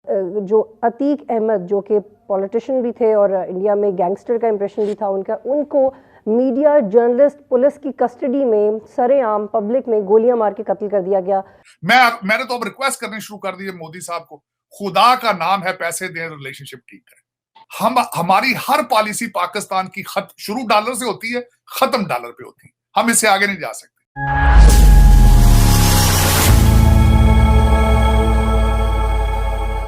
जो अतीक अहमद जो कि पॉलिटिशियन भी थे और इंडिया में गैंगस्टर का इंप्रेशन भी था उनका, उनको मीडिया, जर्नलिस्ट, पुलिस की कस्टडी में सरेआम पब्लिक में गोलियां मार के कत्ल कर दिया गया। मैंने तो अब रिक्वेस्ट करनी शुरू कर दी है मोदी साहब को, खुदा का नाम है, पैसे दें, रिलेशनशिप ठीक करें। हमारी हर पॉलिसी पाकिस्तान की शुरू डॉलर से होती है, खत्म डॉलर पे होती है। हम इससे आगे नहीं जा सकते।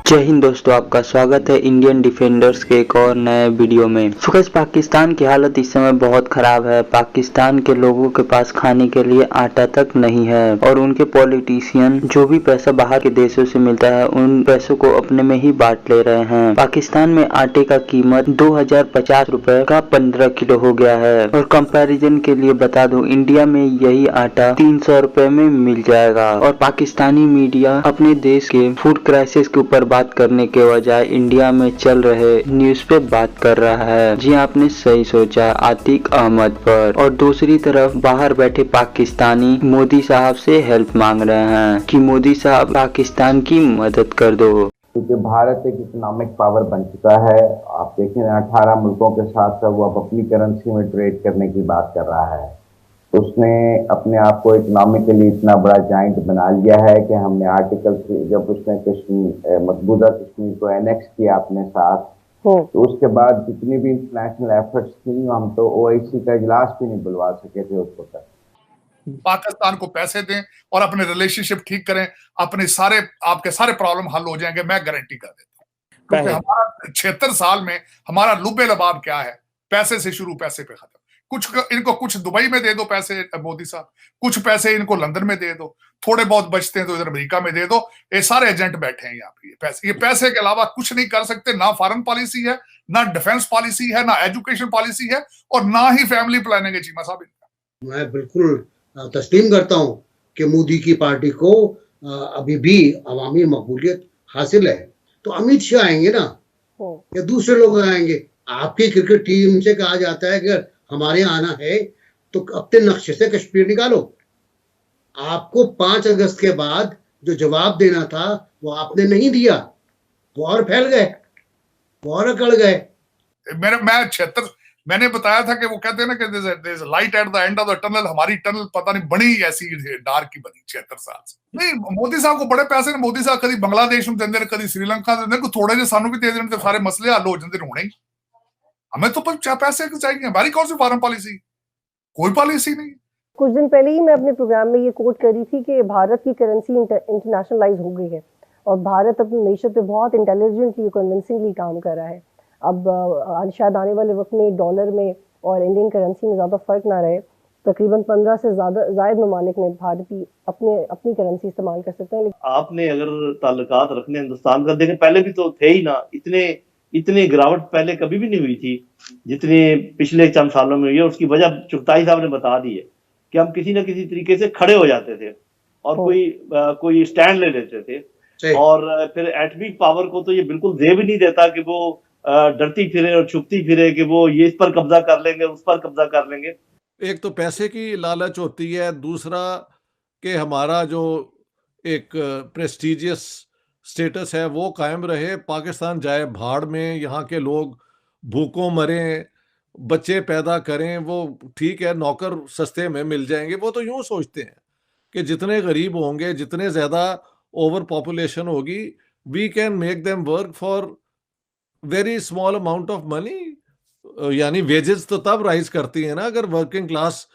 जय हिंद दोस्तों, आपका स्वागत है इंडियन डिफेंडर्स के एक और नए वीडियो में। सुखद, पाकिस्तान की हालत इस समय बहुत खराब है। पाकिस्तान के लोगों के पास खाने के लिए आटा तक नहीं है और उनके पॉलिटिशियन जो भी पैसा बाहर के देशों से मिलता है उन पैसों को अपने में ही बांट ले रहे हैं। पाकिस्तान में आटे का कीमत 2050 रुपए का 15 किलो हो गया है और कंपैरिजन के लिए बता दूं, इंडिया में यही आटा 300 रुपए में मिल जाएगा। और पाकिस्तानी मीडिया अपने देश के फूड क्राइसिस के ऊपर बात करने के बजाय इंडिया में चल रहे न्यूज पे बात कर रहा है। जी आपने सही सोचा, आतिक अहमद पर। और दूसरी तरफ बाहर बैठे पाकिस्तानी मोदी साहब से हेल्प मांग रहे हैं कि मोदी साहब पाकिस्तान की मदद कर दो, क्योंकि भारत एक इकोनॉमिक पावर बन चुका है। आप देखें 18 मुल्कों के साथ वो अब अपनी करेंसी में ट्रेड करने की बात कर रहा है। तो उसने अपने आप को इकोनॉमिकली इतना बड़ा जाइंट बना लिया है कि हमने आर्टिकल जब उसने कश्मीर मकबूजा कश्मीर को एनेक्स किया अपने साथ, तो उसके बाद जितनी भी इंटरनेशनल एफर्ट्स थी, हम तो ओआईसी का इजलास भी नहीं बुलवा सके थे उस वक्त। पाकिस्तान को पैसे दें और अपने रिलेशनशिप ठीक करें, आपके सारे प्रॉब्लम हल हो जाएंगे, मैं गारंटी कर देता हूँ। क्योंकि हमारा 76 साल में हमारा लुबे लबाब क्या है, पैसे से शुरू, पैसे पे खत्म। इनको कुछ दुबई में दे दो पैसे मोदी साहब, कुछ पैसे इनको लंदन में दे दो, थोड़े बहुत बचते हैं तो इधर अमेरिका में दे दो। ये सारे एजेंट बैठे हैं यहाँ पे। ये पैसे के अलावा कुछ नहीं कर सकते। ना फॉरेन पॉलिसी है, ना डिफेंस पॉलिसी है, ना एजुकेशन पॉलिसी है और ना ही फैमिली प्लानिंग है। चीमा साहब, मैं बिल्कुल तस्लीम करता हूं कि मोदी की पार्टी को अभी भी अवामी मकबूलियत हासिल है। तो अमित शाह आएंगे ना या दूसरे लोग आएंगे? आपकी क्रिकेट टीम से कहा जाता है कि हमारे आना है तो अपने नक्शे से कश्मीर निकालो। आपको 5 अगस्त के बाद जो जवाब देना था वो आपने नहीं दिया, वो और फैल गए, वो और अकड़ गए। मैंने बताया था कि वो कहते हैं ना कि light at the end of the tunnel. हमारी टनल पता नहीं बनी ऐसी डार्क की बनी 76 साल से। नहीं, मोदी साहब को बड़े पैसे ने, मोदी साहब कभी बांग्लादेश में देंगे, कभी श्रीलंका देंगे, थोड़े जे सानू भी दे देने तो सारे मसले हल हो जाते होने ही। हमें तो पैसे चाहिए। हमारी कौन सी फॉरेन पॉलिसी? कोई पॉलिसी नहीं। कुछ दिन पहले ही मैं अपने प्रोग्राम में ये कोट करी थी कि भारत की करेंसी इंटरनेशनलाइज हो गई है और भारत अपनी मैशत पे बहुत इंटेलिजेंटली, कन्विंसिंगली काम कर रहा है। अब शायद आने वाले वक्त में डॉलर में और इंडियन करेंसी में ज़्यादा फर्क ना रहे। तकरीबन 15 से ज़ायद ममालिक में भारतीय अपनी करेंसी इस्तेमाल कर सकते हैं। आपने अगर ताल्लुकात रखने हिंदुस्तान का देखें, पहले भी तो थे ही ना, इतनी गिरावट पहले कभी भी नहीं हुई थी जितनी पिछले चंद सालों में हुई है। उसकी वजह चुगताई साहब ने बता दी है कि हम किसी न किसी तरीके से खड़े हो जाते थे और कोई स्टैंड ले लेते थे। और फिर एटॉमिक पावर को तो ये बिल्कुल दे भी नहीं देता कि वो डरती फिरे और छुपती फिरे कि वो ये इस पर कब्जा कर लेंगे, उस पर कब्जा कर लेंगे। एक तो पैसे की लालच होती है, दूसरा कि हमारा जो एक प्रेस्टिजियस स्टेटस है वो कायम रहे। पाकिस्तान जाए भाड़ में, यहाँ के लोग भूखों मरें, बच्चे पैदा करें, वो ठीक है, नौकर सस्ते में मिल जाएंगे। वो तो यूं सोचते हैं कि जितने गरीब होंगे, जितने ज़्यादा ओवर पॉपुलेशन होगी, we can make them work for very small amount of money. यानी वेजेस तो तब राइज करती है ना अगर वर्किंग क्लास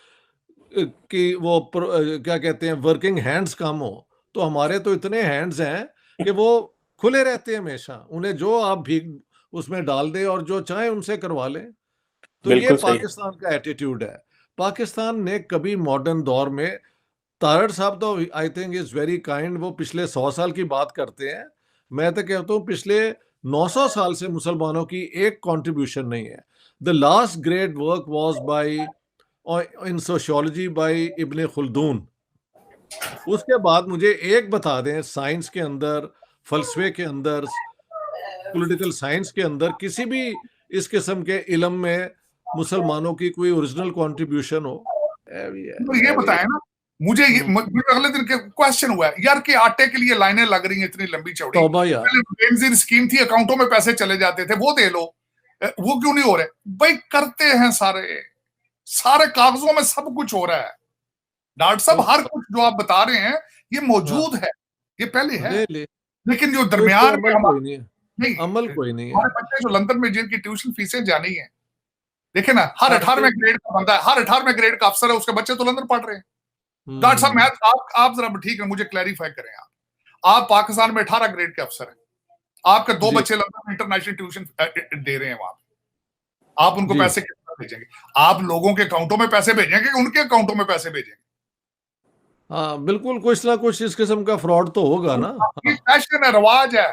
की वो क्या कहते हैं, वर्किंग हैंड्स कम हो। तो हमारे तो इतने हैंड्स हैं कि वो खुले रहते हैं हमेशा, उन्हें जो आप भीख उसमें डाल दे और जो चाहे उनसे करवा लें। तो ये पाकिस्तान का एटीट्यूड है। पाकिस्तान ने कभी मॉडर्न दौर में, तारड़ साहब तो I think is very kind, वो पिछले 100 साल की बात करते हैं। मैं तो कहता हूँ पिछले 900 साल से मुसलमानों की एक कंट्रीब्यूशन नहीं है। The last great work was by in sociology by Ibn Khaldun. उसके बाद मुझे एक बता दें, साइंस के अंदर, फलसफे के अंदर, पॉलिटिकल साइंस के अंदर, किसी भी इस किस्म के इल्म में मुसलमानों की कोई ओरिजिनल कंट्रीब्यूशन हो। तो ये बताएं ना मुझे मुझे अगले दिन क्वेश्चन हुआ है यार कि आटे के लिए लाइनें लग रही हैं इतनी लंबी चौड़ी, बेनजीर स्कीम थी, अकाउंटों में पैसे चले जाते थे, वो दे लो, वो क्यों नहीं हो रहे? भाई करते हैं, सारे कागजों में सब कुछ हो रहा है डॉक्टर साहब, हर कुछ जो आप बता रहे हैं ये मौजूद है, ये पहले है, लेकिन जो दरमियान में नहीं, अमल कोई नहीं है। हमारे बच्चे जो लंदन में जिनकी ट्यूशन फीसें जानी है, देखे ना, हर 18वें ग्रेड का बंदा है, हर 18वें ग्रेड का अफसर है, उसके बच्चे तो लंदन पढ़ रहे हैं। डॉक्टर साहब मैं आप जरा ठीक है, मुझे क्लैरिफाई करें, आप पाकिस्तान में 18 ग्रेड के अफसर हैं, आपके 2 बच्चे लंदन में इंटरनेशनल ट्यूशन दे रहे हैं वहां, आप उनको पैसे कितना भेजेंगे? आप लोगों के अकाउंटों में पैसे भेजेंगे कि उनके अकाउंटों में पैसे भेजेंगे? हाँ बिल्कुल, कुछ ना कुछ इस किस्म का फ्रॉड तो होगा ना। फैशन है, रवाज है,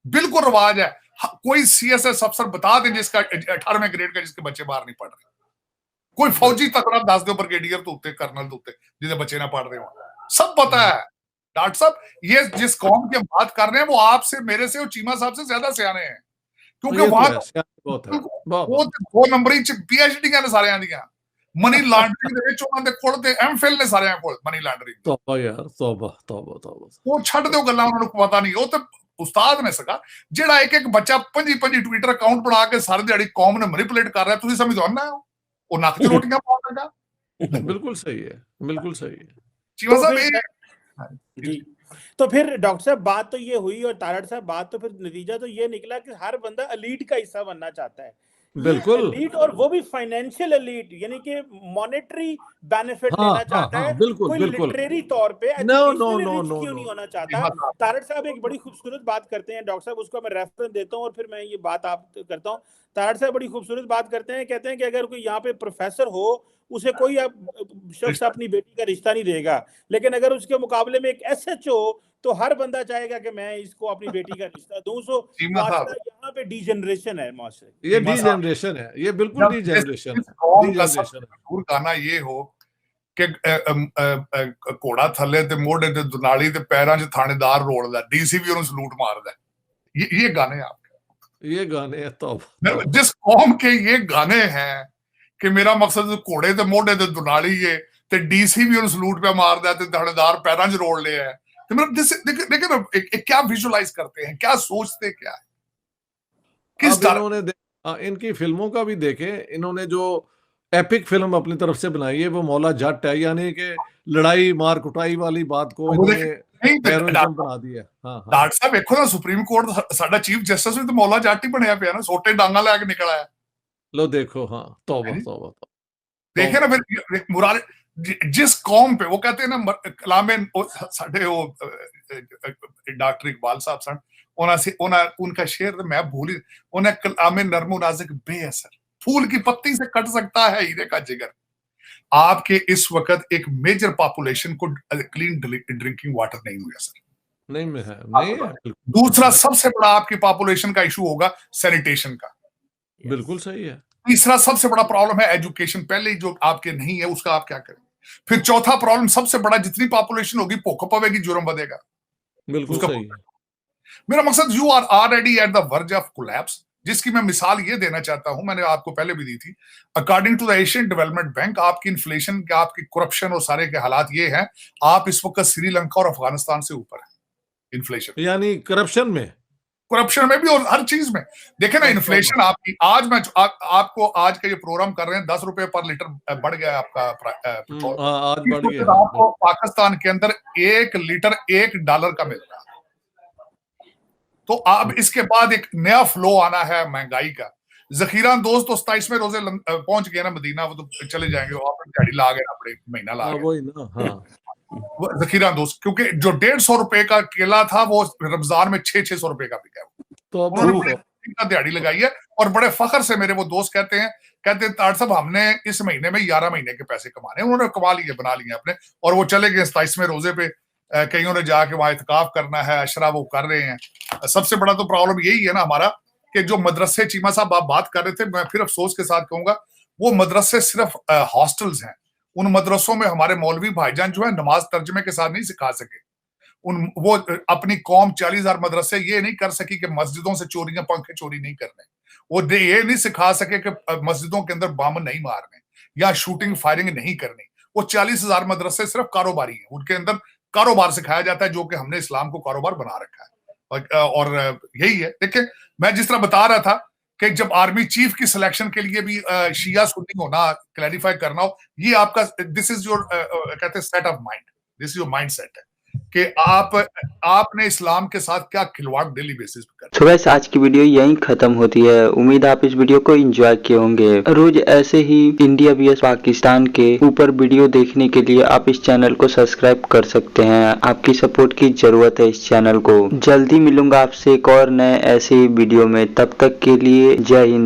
बिल्कुल रवाज है। कोई सीएसएस अफसर बता दें जिसका 18वें ग्रेड का जिसके बच्चे बाहर नहीं पढ़ रहे, कोई फौजी तक दस दो, ब्रिगेडियर तो होते, कर्नल तो होते जिसके बच्चे ना पढ़ रहे हो, सब पता है। डॉक्टर साहब ये जिस कौम की हम बात कर रहे हैं वो आपसे, मेरे से और चीमा साहब से ज्यादा सियाने हैं, क्योंकि वहां वो 2 नंबरी पीएचडी ने सारे दिया, मनी लॉन्ड्रिंग ਦੇ ਵਿੱਚ ਉਹਨਾਂ ਦੇ ਕੋਲ ਤੇ ਐਮਫਿਲ ਨੇ ਸਾਰਿਆਂ ਕੋਲ ਮਨੀ ਲਾਂਡਰਿੰਗ। ਤੌਬਾ ਯਾਰ, ਤੌਬਾ। ਉਹ ਛੱਡ ਦਿਓ ਗੱਲਾਂ, ਉਹਨਾਂ ਨੂੰ ਪਤਾ ਨਹੀਂ, ਉਹ ਤੇ ਉਸਤਾਦ ਨੇ ਸਕਾ ਜਿਹੜਾ ਇੱਕ ਬੱਚਾ 25 ਟਵਿੱਟਰ ਅਕਾਊਂਟ ਬਣਾ ਕੇ ਸਾਰੀ ਦਿਹਾੜੀ ਕੌਮ ਨੂੰ ਮੈਨੀਪੂਲੇਟ ਕਰ ਰਿਹਾ, ਤੁਸੀਂ ਸਮਝੋ ਨਾ ਉਹ ਨੱਕ 'ਚ ਰੋਟੀਆਂ ਪਾਉਂਦਾ। बिल्कुल सही है, बिल्कुल सही है। चीमा साहब जी, तो फिर डॉक्टर साहब बात तो ये हुई, और तारड़ साहब बात तो फिर नतीजा तो ये निकला कि हर बंदा एलीट का हिस्सा बनना चाहता है, बिल्कुल एलीट, और वो भी फाइनेंशियल एलीट, यानी कि मॉनेटरी बेनिफिट लेना चाहता है, बिल्कुल कोई लिटरेरी तौर पे नो क्यों नहीं होना चाहता। तारड़ साहब एक बड़ी खूबसूरत बात करते हैं, डॉक्टर साहब उसको मैं रेफरेंस देता हूँ और फिर मैं ये बात आप करता हूँ। तारड़ साहब बड़ी खूबसूरत बात करते हैं, कहते हैं कि अगर कोई यहाँ पे प्रोफेसर हो उसे कोई शख्स अपनी बेटी का रिश्ता नहीं देगा, लेकिन अगर उसके मुकाबले में एक एसएचओ तो हर बंदा चाहेगा कि मैं इसको अपनी बेटी का रिश्ता दूं। सो यहाँ पे डीजनरेशन है मास्टर, ये डीजनरेशन है, ये बिल्कुल डीजनरेशन है। गाना ये हो कि घोड़ा थले ते मोढ़े ते दुनाली ते पैरां च थानेदार रोलदा, डीसी भी उन्हें सलूट मारदा, ये गाने आपके, ये गाने तो जिस कौम के ये गाने हैं कि मेरा मकसद घोड़े ते मोढ़े ते दुनाली है ते डीसी भी उन्हें सलूट पे मारदा ते थानेदार पैरां च रोल ले है, तो मतलब देखिए ना क्या विजुअलाइज करते हैं, क्या सोचते क्या है, किस तरह इनकी फिल्मों का भी देखें, इन्होंने जो एपिक फिल्म अपनी तरफ से बनाई है वो मौला जट है, यानी कि लड़ाई मार कुटाई वाली बात को इन्होंने बना दिया। डॉक्टर साहब देखो ना, सुप्रीम कोर्ट साडा चीफ जस्टिस भी तो मौला जट ही बनया पिया ना, सोटे डांगा लेके निकल आया, लो देखो। हाँ तौबा देखे ना, फिर मुराद जिस कौम पे वो कहते हैं ना, कलामे साडे वो डॉक्टर इकबाल साहब सन, उनका शेर मैं भूल ही, उन्हें कलामे नरमो नाज़िक बेअसर, फूल की पत्ती से कट सकता है हीरे का जिगर। आपके इस वक्त एक मेजर पॉपुलेशन को क्लीन ड्रिंकिंग वाटर नहीं हुआ सर, नहीं है। दूसरा सबसे बड़ा आपकी पॉपुलेशन का इशू होगा सैनिटेशन का, बिल्कुल सही है। तीसरा सबसे बड़ा प्रॉब्लम है एजुकेशन, पहले जो आपके नहीं है उसका आप क्या करें। फिर चौथा प्रॉब्लम सबसे बड़ा, जितनी पॉपुलेशन होगी भूख पवेगी, जुर्म बढ़ेगा, बिल्कुल सही है। मेरा मकसद you are already at the verge of collapse, जिसकी मैं मिसाल ये देना चाहता हूं, मैंने आपको पहले भी दी थी। According to the Asian Development Bank, आपकी इन्फ्लेशन, आपकी करप्शन और सारे के हालात ये हैं, आप इस वक्त श्रीलंका और अफगानिस्तान से ऊपर है इन्फ्लेशन, यानी करप्शन में भी और हर चीज में। देखे ना इन्फ्लेशन आपकी, आज मैं आपको आज का ये प्रोग्राम कर रहे हैं, 10 रुपए पर लीटर बढ़ गया आपका पेट्रोल, आज बढ़ गया। आपको पाकिस्तान के अंदर 1 लीटर $1 का मिल रहा है। तो अब इसके बाद एक नया फ्लो आना है महंगाई का। जखीरा दोस्त तो 27वें रोजे पहुंच गए ना मदीना, वो तो चले जाएंगे, वो अपनी दिहाड़ी ला गए, अपने महीना ला गए जखीरा दोस्त, क्योंकि जो 150 रुपए का केला था वो रमजान में 600 रुपए का बिका, तो उन्होंने दिहाड़ी लगाई है। और बड़े फख्र से मेरे वो दोस्त कहते हैं तार साहब हमने इस महीने में 11 महीने के पैसे कमाने, उन्होंने कमा लिए, बना लिए अपने, और वो चले गए 27वें रोजे पे, कईयों ने जाके वहां इत्काफ करना है, अशरा वो कर रहे हैं। सबसे बड़ा तो प्रॉब्लम यही है ना हमारा, कि जो मदरसे, चीमा साहब आप बात कर रहे थे, मैं फिर अफसोस के साथ कहूंगा, वो मदरसे सिर्फ हॉस्टल्स हैं। उन मदरसों में हमारे मौलवी भाईजान जो है नमाज तर्जमे के साथ नहीं सिखा सके। वो अपनी कौम 40,000 मदरसे ये नहीं कर सकी कि मस्जिदों से चोरियां, पंखे चोरी नहीं करने। वो ये नहीं सिखा सके कि मस्जिदों के अंदर बम नहीं मारने या शूटिंग फायरिंग नहीं करनी। वो 40,000 मदरसे सिर्फ कारोबारी हैं, उनके अंदर कारोबार सिखाया जाता है, जो कि हमने इस्लाम को कारोबार बना रखा है। और यही है। देखिए, मैं जिस तरह बता रहा था कि जब आर्मी चीफ की सिलेक्शन के लिए भी शिया सुन्नी होना, क्लैरिफाई करना हो, ये आपका दिस इज योर कहते हैं set of mind, this is your mind set है कि आपने इस्लाम के साथ क्या खिलवाड़ डेली बेसिस पे करते हैं। तो गाइस, आज की वीडियो यहीं खत्म होती है। उम्मीद आप इस वीडियो को एंजॉय किए होंगे। रोज ऐसे ही इंडिया vs पाकिस्तान के ऊपर वीडियो देखने के लिए आप इस चैनल को सब्सक्राइब कर सकते हैं। आपकी सपोर्ट की जरूरत है इस चैनल को। जल्दी मिलूंगा आपसे एक और नए ऐसे ही वीडियो में। तब तक के लिए जय हिंद।